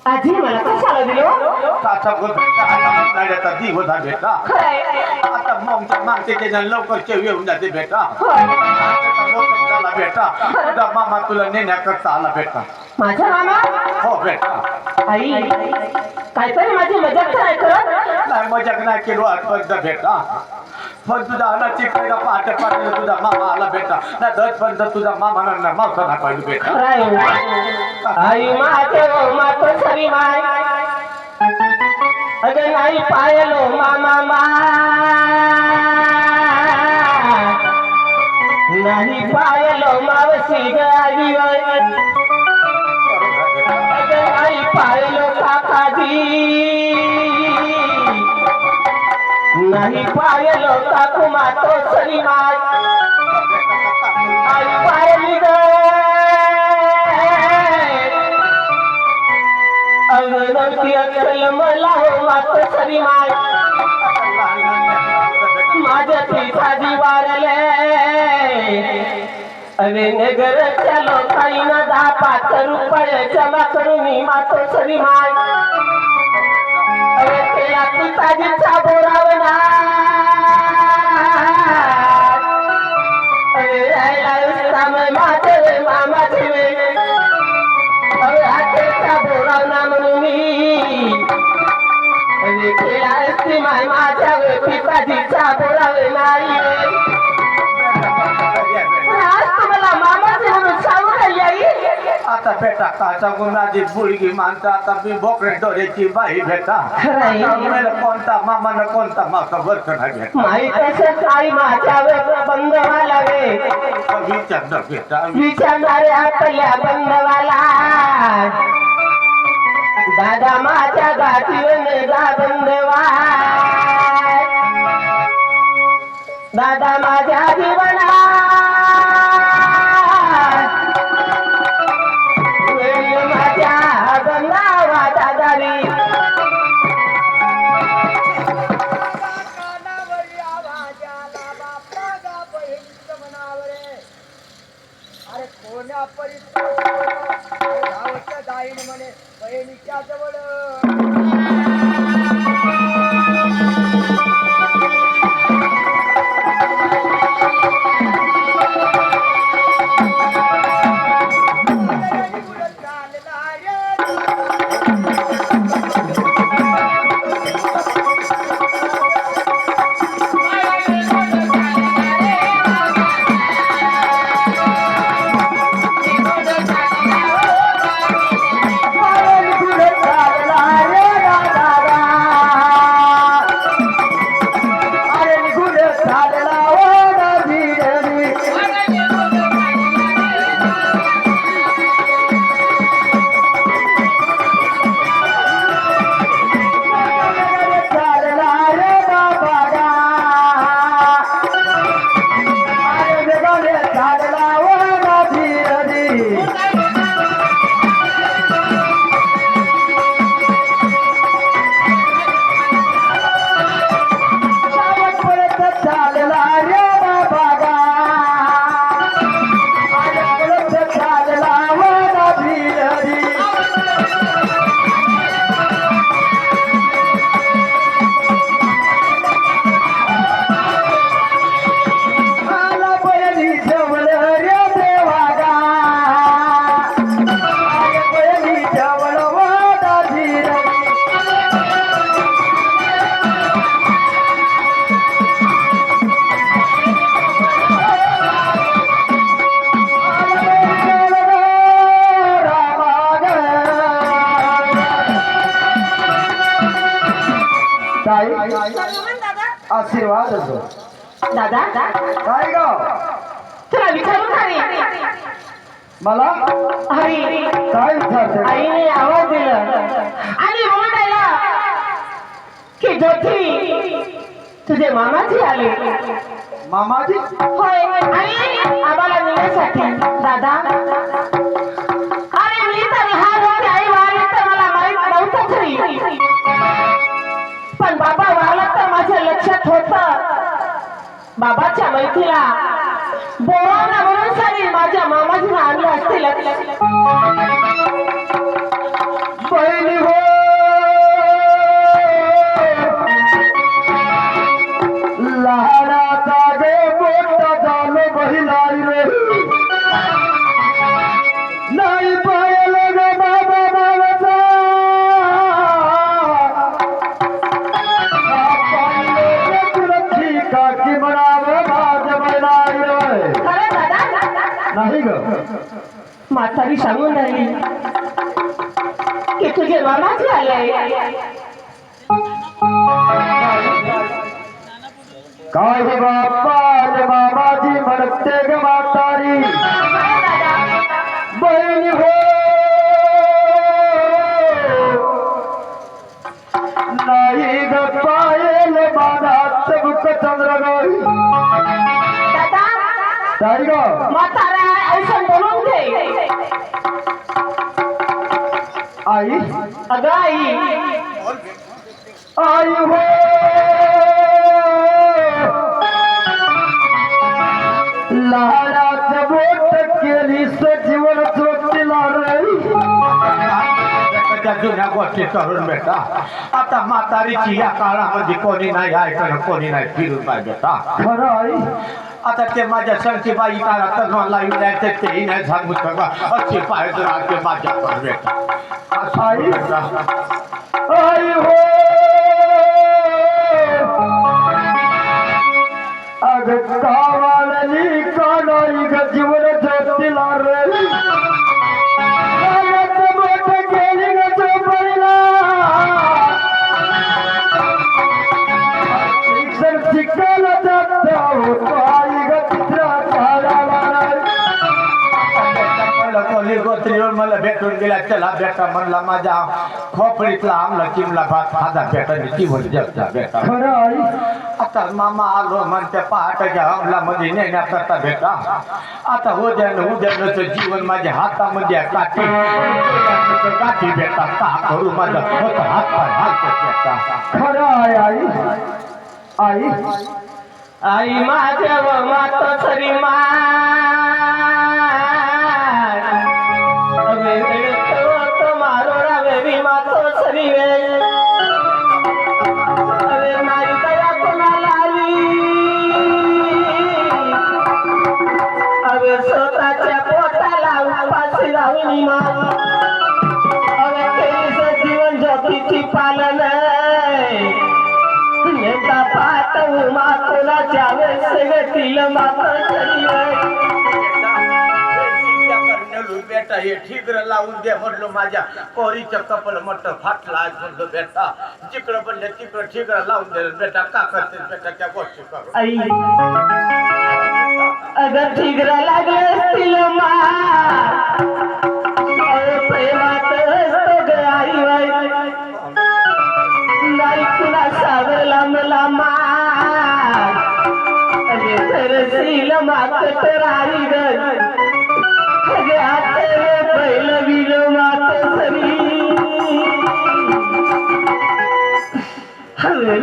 आजी मला कशाला दिलो आता आता दिवस हा बेटा खरंय आता मागचे त्याच्या लवकर येऊन जाते बेटा होय. झाला बेटा तुझा मामा तुला नेण्याकरता आला बेटा माझा मामा हो बेटा आई काहीतरी माझी मजाक तर नाही करत नाही मजाक नाही केलो आजपर्यंत बेटा पण तुझा आला चिकला पहाटे पहाटे तुझा मामा आला बेटा नाही दसपर्यंत तुझा मामा ना मावसा ना पाहिजे बेटा खरंय आई माझे मात सरी माय अगं नाही पायलो मामा नाही पायलो मावशी गावी अगं नाही पायलो काकाजी नाही पायलो काकू मातो सरी माय आई पायली ग अगनती अकल मला हो मात सरी माय माझ्या पिताजी वारले अरे नगरच्या लोकांना 10-5 रुपये जमा करून मी मातो सरी माय अरे त्याला पिताजीचा बोरावना अरे राहिला माझे मामाचे अरे हातेचा बोरावना म्हणून मी अरे केला असते माय माझ्या पिताजीचा बोरावे नाही मला मामाचे म्हणून सांगू राहिली आई आता बेटा काचा गुणाची बुडगी माणसं आता मी बोकडे डोळ्याची बाई बेटा कोणता मामा न कोणता मासा वर्ष नाही बेटा माई कसं आई माझ्या बंधवाला वे विचार बेटा विचारणारे आपल्या बंधवाला दादा माझ्या गाठीवर जा बंधवा दादा माझ्या जीवना माझ्या बंधावा दादारी अरे कोण्या जाईन म्हणे बहिणीच्या जवळ आशीर्वाद असो दादा काय गाव तुला विचारून हरी मला हरी काय विचारते आईने आवाज दिला आणि म्हणायला की ज्योती तुझे मामाजी आले मामाजी होय आणि आम्हाला नेण्यासाठी दादा अरे मी तर लहान होते आई वारली तर मला माहित नव्हतं तरी पण बाबा वारला तर माझ्या लक्षात होतं बाबाच्या मैत्रीला बोलावणं म्हणून सारी माझ्या मामाजीने आणलं असतील पहिली म्हातारी सांगून राहिली की तुझे मामाजी आले. काय बाप्पा मामाजी म्हणते ग म्हातारी बहिणी हो नाही ग पायल बाणात मुख चंद्रगाई दादा काय ग म्हातारा ऐसा बोलून घे. आई अगं आई आई हो लहानात बोट केली सजीवन ज्योतीला रे त्या जुन्या गोष्टी करून बेटा आता म्हातारीची या काळामध्ये कोणी नाही ऐकलं कोणी नाही फिरून नाही बेटा. खरं आई आता ते माझ्या संची बाई काय आता मला युनायटेड तेही नाही सांगू शकत अशी पाहिजे राहते माझ्याकडे बेटा. आई आई हो अग कावाळली काढाई ग जीवन ज्योतीला रे लहानात बोट केली ग झोपडीला शिक्षण शिकायला जात होतो आई ग चित्र कोणी गोत्रीवर मला भेटून गेला चला बेटा म्हणला माझ्या खोपडीतला आमला चिमला भात खाजा बेटा जीवन जगता बेटा. खरं आई आता मामा आलो म्हणते पहाटाच्या अंगलामध्ये नेण्याकरता बेटा. आता उद्यानं जीवन माझ्या हातामध्ये आहे, गाठी बेटा का करू माझा हात पाय हालत बेटा. खरं आहे आई आई आई माझ्या व माता सरी मारोडा वेवी मातो सरी अरे माझी दया कोणाला आली अरे स्वतःच्या पोटाला उपाशी राहुनी माग अरे केलीच जीवन ज्योतीची पालन नेता पाठवू मातोनाच्या वेळेस मात्र बेटा हे ठिगर लावून दे म्हणलो माझ्या पोरीचं कपल म्हटलं फाटला आज म्हणलो बेटा जिकडं बनले तिकडं ठिगर लावून दे बेटा का करते बेटा त्या गोष्टी करू. आई अगर ठिगरा लागले असतील प्रेमात असतो ग आई नाही कुणा सावरला मला अगे सरशील मात तर आई ग पहिल विल मात सरी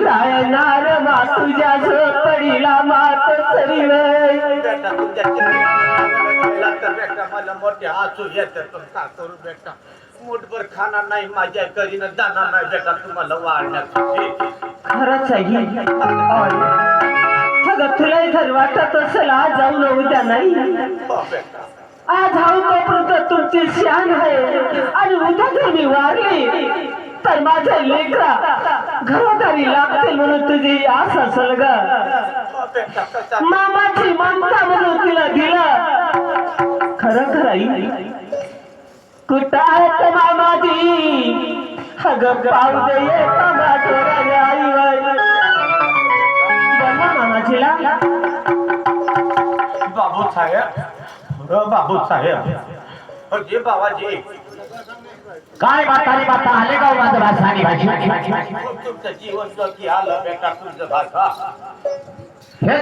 लायनार मा तुझ्या पडीला मात सरी बेटा तुझ्या तर बेटा मला मोठे हसू येते पण का करू बेटा मुठभर खाणार नाही माझ्या करीनं जाणार नाही बेटा तुम्हाला वाढण्याची. खरंच आहे अगं तुलाही घर वाटत असेल आज जाऊ न उद्या नाही हो बेटा आज हाऊ तोपर्यंत तुमची शान आहे आणि उद्या जर मी वारली तर माझ्या लेकरा घरोदारी लागतील म्हणून तुझी आस असेल ग. हो बेटा कसा मामाची ममता म्हणून तिला दिलं खरं खरं कुठं आहेत मामाजी अगं पाव दे आई बोला मामाजीला बाबू साहेब बाबू साहेब जे बाबाजी काय म्हातारी बाता आले का माझं भाषानी भाषी तुमचं जीवन जगी आलं बेटा तुझं भाषा हे